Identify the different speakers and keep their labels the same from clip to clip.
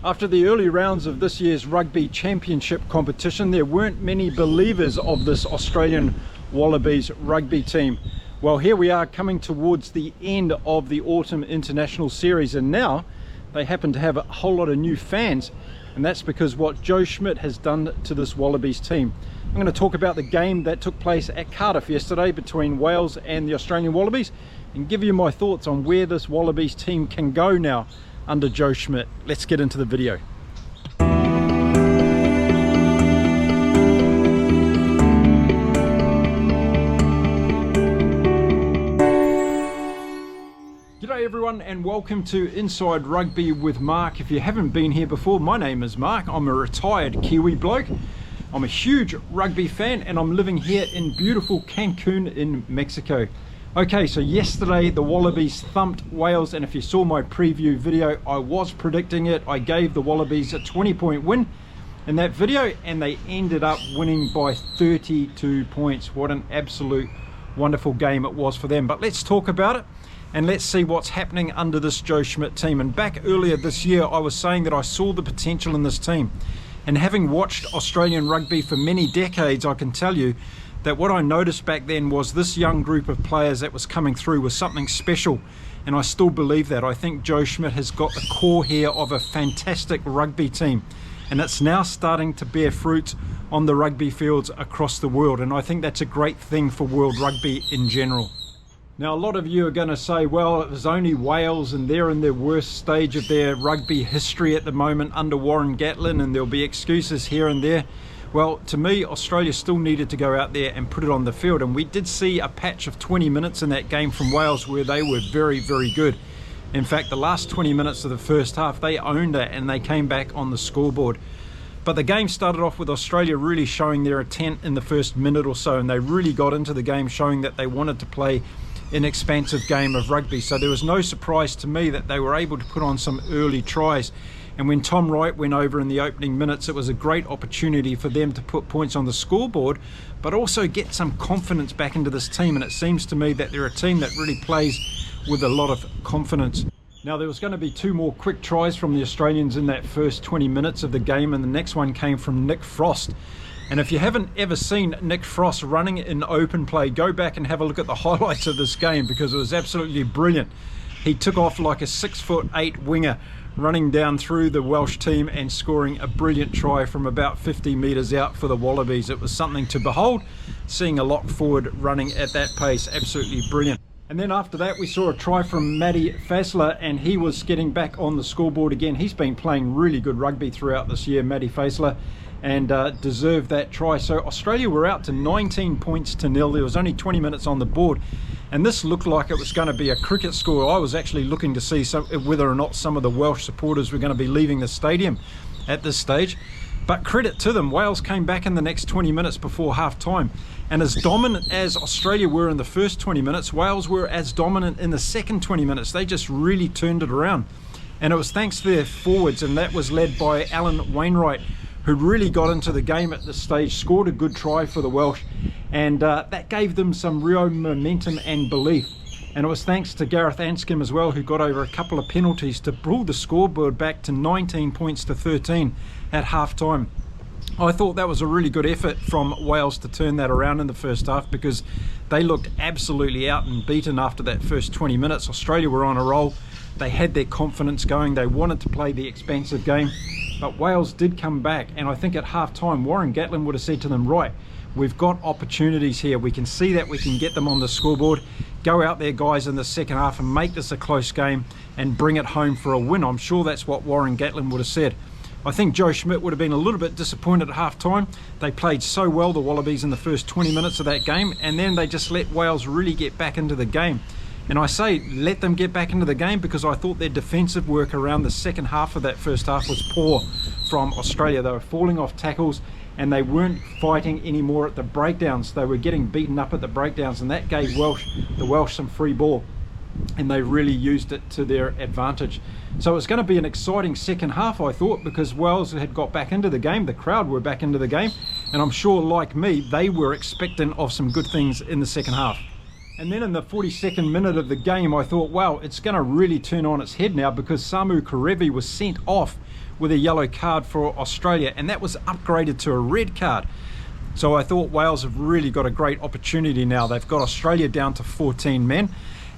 Speaker 1: After the early rounds of this year's Rugby Championship competition, there weren't many believers of this Australian Wallabies rugby team. Well, here we are coming towards the end of the Autumn International Series, and now they happen to have a whole lot of new fans, and that's because what Joe Schmidt has done to this Wallabies team. I'm going to talk about the game that took place at Cardiff yesterday between Wales and the Australian Wallabies and give you my thoughts on where this Wallabies team can go now under Joe Schmidt. Let's get into the video. G'day everyone and welcome to Inside Rugby with Mark. If you haven't been here before, my name is Mark. I'm a retired Kiwi bloke. I'm a huge rugby fan and I'm living here in beautiful Cancun in Mexico. Okay, so yesterday the Wallabies thumped Wales, and if you saw my preview video, I was predicting it. I gave the Wallabies a 20-point win in that video and they ended up winning by 32 points. What an absolute wonderful game it was for them. But let's talk about it and let's see what's happening under this Joe Schmidt team. And back earlier this year I was saying that I saw the potential in this team, and having watched Australian rugby for many decades, I can tell you that what I noticed back then was this young group of players that was coming through was something special, and I still believe that. I think Joe Schmidt has got the core here of a fantastic rugby team, and it's now starting to bear fruit on the rugby fields across the world, and I think that's a great thing for world rugby in general. Now, a lot of you are going to say, well, it was only Wales and they're in their worst stage of their rugby history at the moment under Warren Gatland, and there'll be excuses here and there. Well, to me, Australia still needed to go out there and put it on the field, and we did see a patch of 20 minutes in that game from Wales where they were very, very good. In fact, the last 20 minutes of the first half, they owned it and they came back on the scoreboard. But the game started off with Australia really showing their intent in the first minute or so, and they really got into the game showing that they wanted to play an expansive game of rugby. So there was no surprise to me that they were able to put on some early tries. And when Tom Wright went over in the opening minutes, it was a great opportunity for them to put points on the scoreboard, but also get some confidence back into this team. And it seems to me that they're a team that really plays with a lot of confidence. Now, there was going to be two more quick tries from the Australians in that first 20 minutes of the game, and the next one came from Nick Frost. And if you haven't ever seen Nick Frost running in open play, go back and have a look at the highlights of this game because it was absolutely brilliant. He took off like a 6'8" winger, running down through the Welsh team and scoring a brilliant try from about 50 metres out for the Wallabies. It was something to behold, seeing a lock forward running at that pace. Absolutely brilliant. And then after that we saw a try from Matty Faessler, and he was getting back on the scoreboard again. He's been playing really good rugby throughout this year, Matty Faessler, and deserved that try. So Australia were out to 19 points to nil. There was only 20 minutes on the board, and this looked like it was going to be a cricket score. I was actually looking to see whether or not some of the Welsh supporters were going to be leaving the stadium at this stage. But credit to them, Wales came back in the next 20 minutes before half time, and as dominant as Australia were in the first 20 minutes, Wales were as dominant in the second 20 minutes. They just really turned it around, and it was thanks to their forwards, and that was led by Alan Wainwright, who really got into the game at this stage, scored a good try for the Welsh, and that gave them some real momentum and belief. And it was thanks to Gareth Anscombe as well, who got over a couple of penalties to pull the scoreboard back to 19 points to 13 at half time. I thought that was a really good effort from Wales to turn that around in the first half, because they looked absolutely out and beaten after that first 20 minutes. Australia were on a roll. They had their confidence going. They wanted to play the expansive game. But Wales did come back, and I think at half time Warren Gatland would have said to them, right, we've got opportunities here. We can see that we can get them on the scoreboard. Go out there, guys, in the second half and make this a close game and bring it home for a win. I'm sure that's what Warren Gatland would have said. I think Joe Schmidt would have been a little bit disappointed at half time. They played so well, the Wallabies, in the first 20 minutes of that game, and then they just let Wales really get back into the game. And I say let them get back into the game because I thought their defensive work around the second half of that first half was poor from Australia. They were falling off tackles and they weren't fighting anymore at the breakdowns. They were getting beaten up at the breakdowns, and that gave the Welsh some free ball, and they really used it to their advantage. So it's going to be an exciting second half, I thought, because Wales had got back into the game, the crowd were back into the game, and I'm sure, like me, they were expectant of some good things in the second half. And then in the 42nd minute of the game, I thought, wow, it's going to really turn on its head now, because Samu Kerevi was sent off with a yellow card for Australia, and that was upgraded to a red card. So I thought Wales have really got a great opportunity now. They've got Australia down to 14 men,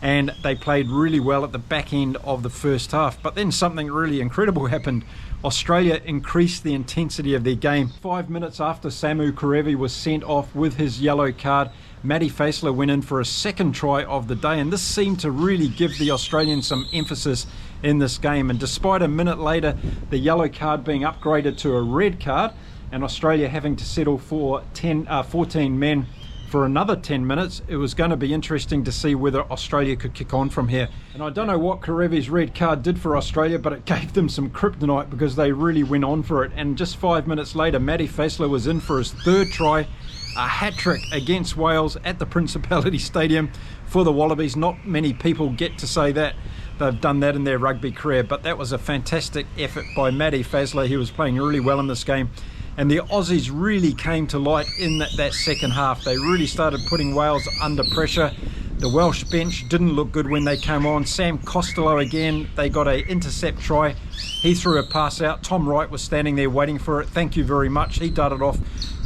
Speaker 1: and they played really well at the back end of the first half. But then something really incredible happened. Australia increased the intensity of their game. 5 minutes after Samu Kerevi was sent off with his yellow card, Matty Faisler went in for a second try of the day, and this seemed to really give the Australians some emphasis in this game. And despite a minute later the yellow card being upgraded to a red card and Australia having to settle for 14 men for another 10 minutes, it was going to be interesting to see whether Australia could kick on from here. And I don't know what Kerevi's red card did for Australia, but it gave them some kryptonite, because they really went on for it. And just 5 minutes later, Matty Faisler was in for his third try, a hat-trick against Wales at the Principality Stadium for the Wallabies. Not many people get to say that they've done that in their rugby career, but that was a fantastic effort by Matty Faisler. He was playing really well in this game. And the Aussies really came to light in that second half. They really started putting Wales under pressure. The Welsh bench didn't look good when they came on. Sam Costello again, they got an intercept try. He threw a pass out. Tom Wright was standing there waiting for it. Thank you very much. He darted off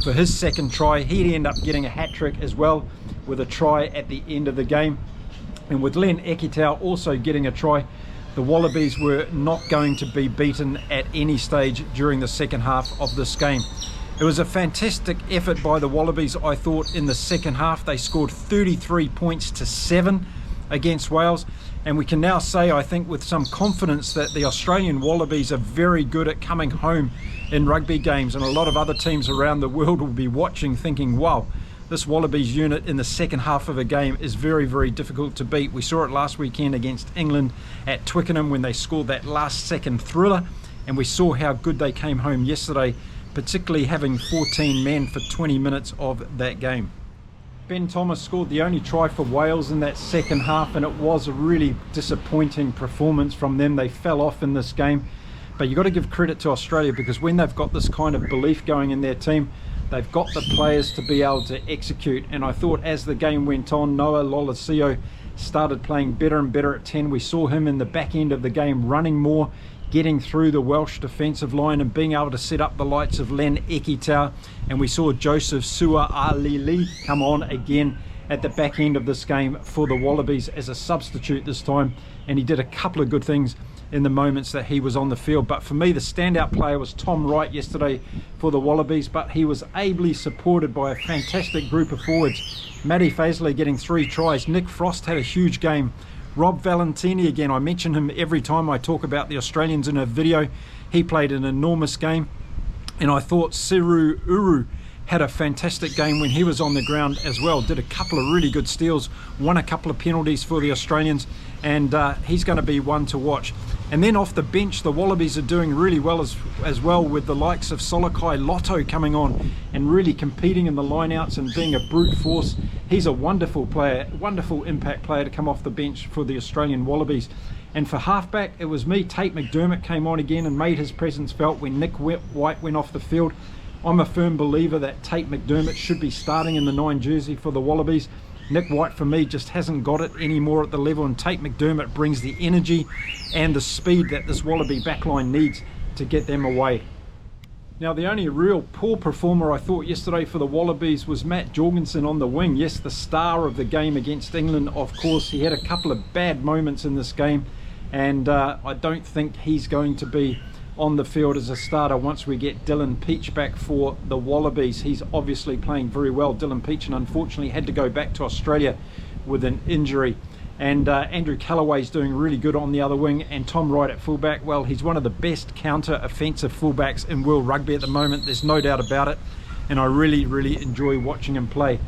Speaker 1: for his second try. He'd end up getting a hat-trick as well with a try at the end of the game. And with Len Ekitau also getting a try, the Wallabies were not going to be beaten at any stage during the second half of this game. It was a fantastic effort by the Wallabies, I thought, in the second half. They scored 33 points to 7 against Wales. And we can now say, I think, with some confidence that the Australian Wallabies are very good at coming home in rugby games. And a lot of other teams around the world will be watching thinking, wow, this Wallabies unit in the second half of a game is very, very difficult to beat. We saw it last weekend against England at Twickenham when they scored that last second thriller, and we saw how good they came home yesterday, particularly having 14 men for 20 minutes of that game. Ben Thomas scored the only try for Wales in that second half, and it was a really disappointing performance from them. They fell off in this game, but you've got to give credit to Australia, because when they've got this kind of belief going in their team, they've got the players to be able to execute. And I thought as the game went on, Noah Lolesio started playing better and better at 10. We saw him in the back end of the game running more, getting through the Welsh defensive line and being able to set up the likes of Len Ekitau. And we saw Joseph Suaalili come on again at the back end of this game for the Wallabies as a substitute this time. And he did a couple of good things in the moments that he was on the field. But for me, the standout player was Tom Wright yesterday for the Wallabies, but he was ably supported by a fantastic group of forwards. Matty Faisler getting 3 tries. Nick Frost had a huge game. Rob Valentini again, I mention him every time I talk about the Australians in a video. He played an enormous game. And I thought Siru Uru had a fantastic game when he was on the ground as well. Did a couple of really good steals, won a couple of penalties for the Australians, and he's going to be one to watch. And then off the bench, the Wallabies are doing really well as well, with the likes of Solokai Lotto coming on and really competing in the lineouts and being a brute force. He's a wonderful player, wonderful impact player to come off the bench for the Australian Wallabies. And for halfback, it was me. Tate McDermott came on again and made his presence felt when Nick White went off the field. I'm a firm believer that Tate McDermott should be starting in the 9 jersey for the Wallabies. Nick White, for me, just hasn't got it anymore at the level, and Tate McDermott brings the energy and the speed that this Wallaby backline needs to get them away. Now, the only real poor performer I thought yesterday for the Wallabies was Matt Jorgensen on the wing. Yes, the star of the game against England, of course. He had a couple of bad moments in this game, and I don't think he's going to be on the field as a starter once we get Dylan Peach back for the Wallabies. He's obviously playing very well, Dylan Peach, and unfortunately had to go back to Australia with an injury. And Andrew Callaway's doing really good on the other wing, and Tom Wright at fullback. Well, he's one of the best counter-offensive fullbacks in world rugby at the moment. There's no doubt about it, and I really, really enjoy watching him play.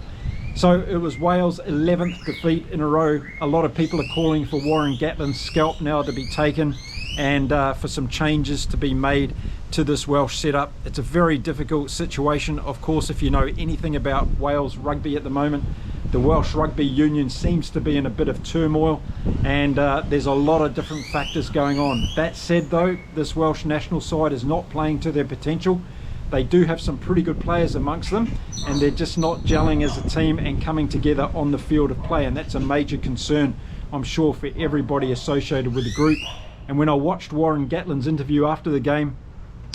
Speaker 1: So it was Wales' 11th defeat in a row. A lot of people are calling for Warren Gatland's scalp now to be taken, and for some changes to be made to this Welsh setup. It's a very difficult situation. Of course, if you know anything about Wales rugby at the moment, the Welsh Rugby Union seems to be in a bit of turmoil, and there's a lot of different factors going on. That said though, this Welsh national side is not playing to their potential. They do have some pretty good players amongst them, and they're just not gelling as a team and coming together on the field of play, and that's a major concern, I'm sure, for everybody associated with the group. And when I watched Warren Gatland's interview after the game,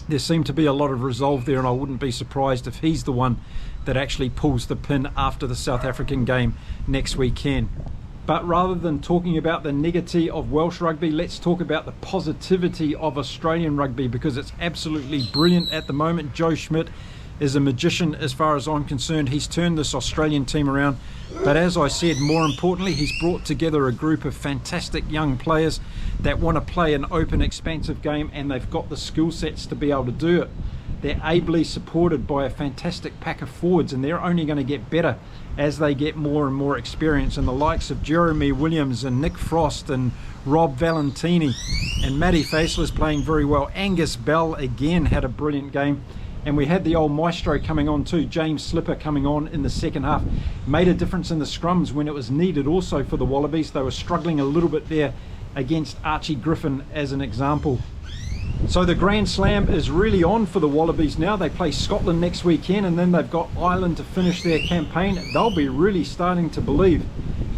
Speaker 1: there seemed to be a lot of resolve there, and I wouldn't be surprised if he's the one that actually pulls the pin after the South African game next weekend. But rather than talking about the negativity of Welsh rugby, let's talk about the positivity of Australian rugby, because it's absolutely brilliant at the moment. Joe Schmidt is a magician as far as I'm concerned. He's turned this Australian team around. But as I said, more importantly, he's brought together a group of fantastic young players that want to play an open, expansive game, and they've got the skill sets to be able to do it. They're ably supported by a fantastic pack of forwards, and they're only going to get better as they get more and more experience. And the likes of Jeremy Williams and Nick Frost and Rob Valentini and Matty Faceless playing very well. Angus Bell again had a brilliant game. And we had the old maestro coming on too, James Slipper, coming on in the second half. Made a difference in the scrums when it was needed also for the Wallabies. They were struggling a little bit there against Archie Griffin as an example. So the Grand Slam is really on for the Wallabies now. They play Scotland next weekend, and then they've got Ireland to finish their campaign. They'll be really starting to believe.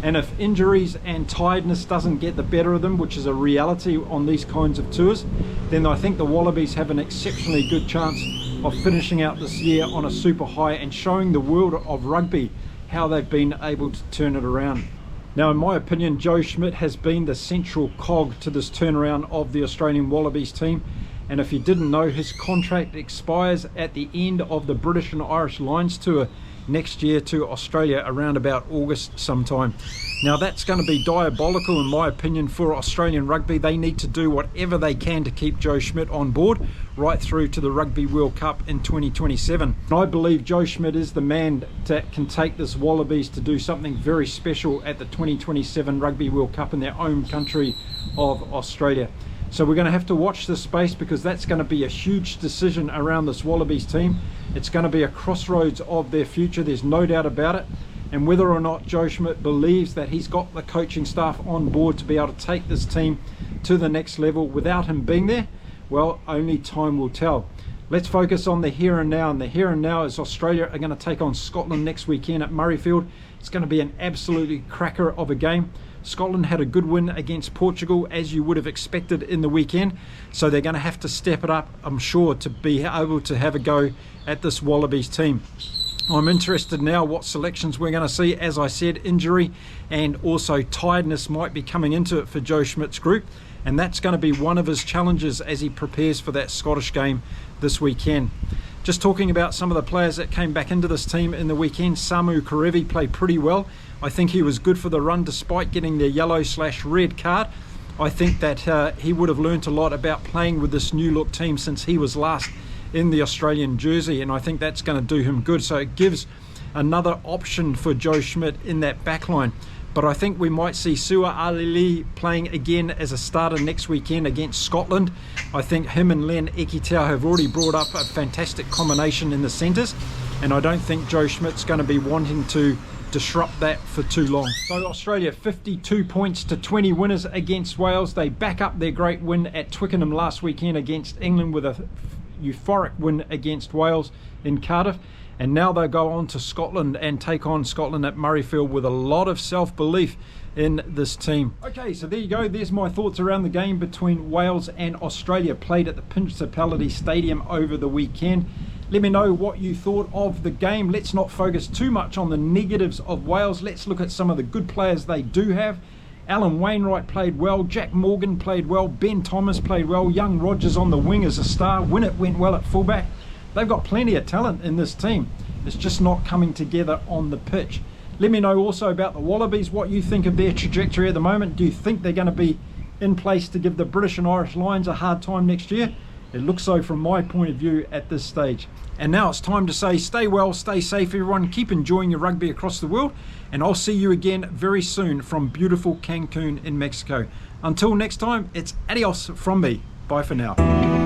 Speaker 1: And if injuries and tiredness doesn't get the better of them, which is a reality on these kinds of tours, then I think the Wallabies have an exceptionally good chance of finishing out this year on a super high and showing the world of rugby how they've been able to turn it around. Now, in my opinion, Joe Schmidt has been the central cog to this turnaround of the Australian Wallabies team. And if you didn't know, his contract expires at the end of the British and Irish Lions tour next year to Australia around about August sometime. Now, that's going to be diabolical in my opinion for Australian rugby. They need to do whatever they can to keep Joe Schmidt on board right through to the Rugby World Cup in 2027. And I believe Joe Schmidt is the man that can take this Wallabies to do something very special at the 2027 Rugby World Cup in their own country of Australia. So we're going to have to watch this space, because that's going to be a huge decision around this Wallabies team. It's going to be a crossroads of their future, there's no doubt about it. And whether or not Joe Schmidt believes that he's got the coaching staff on board to be able to take this team to the next level without him being there, well, only time will tell. Let's focus on the here and now, and the here and now is Australia are going to take on Scotland next weekend at Murrayfield. It's going to be an absolutely cracker of a game. Scotland had a good win against Portugal, as you would have expected in the weekend, so they're going to have to step it up, I'm sure, to be able to have a go at this Wallabies team. I'm interested now what selections we're going to see. As I said, injury and also tiredness might be coming into it for Joe Schmidt's group, and that's going to be one of his challenges as he prepares for that Scottish game this weekend. Just talking about some of the players that came back into this team in the weekend, Samu Kerevi played pretty well. I think he was good for the run despite getting the yellow/red card. I think that he would have learnt a lot about playing with this new look team since he was last in the Australian jersey, and I think that's going to do him good. So it gives another option for Joe Schmidt in that backline. But I think we might see Sua Alili playing again as a starter next weekend against Scotland. I think him and Len Ekitau have already brought up a fantastic combination in the centres, and I don't think Joe Schmidt's going to be wanting to disrupt that for too long. So Australia 52 points to 20 winners against Wales. They back up their great win at Twickenham last weekend against England with a euphoric win against Wales in Cardiff. And now they'll go on to Scotland and take on Scotland at Murrayfield with a lot of self-belief in this team. Okay, so there you go. There's my thoughts around the game between Wales and Australia, played at the Principality Stadium over the weekend. Let me know what you thought of the game. Let's not focus too much on the negatives of Wales. Let's look at some of the good players they do have. Alan Wainwright played well, Jack Morgan played well, Ben Thomas played well, young Rogers on the wing as a star, Winnett went well at fullback. They've got plenty of talent in this team. It's just not coming together on the pitch. Let me know also about the Wallabies, what you think of their trajectory at the moment. Do you think they're going to be in place to give the British and Irish Lions a hard time next year? It looks so from my point of view at this stage. And now it's time to say stay well, stay safe everyone, keep enjoying your rugby across the world, and I'll see you again very soon from beautiful Cancun in Mexico. Until next time, it's adios from me. Bye for now.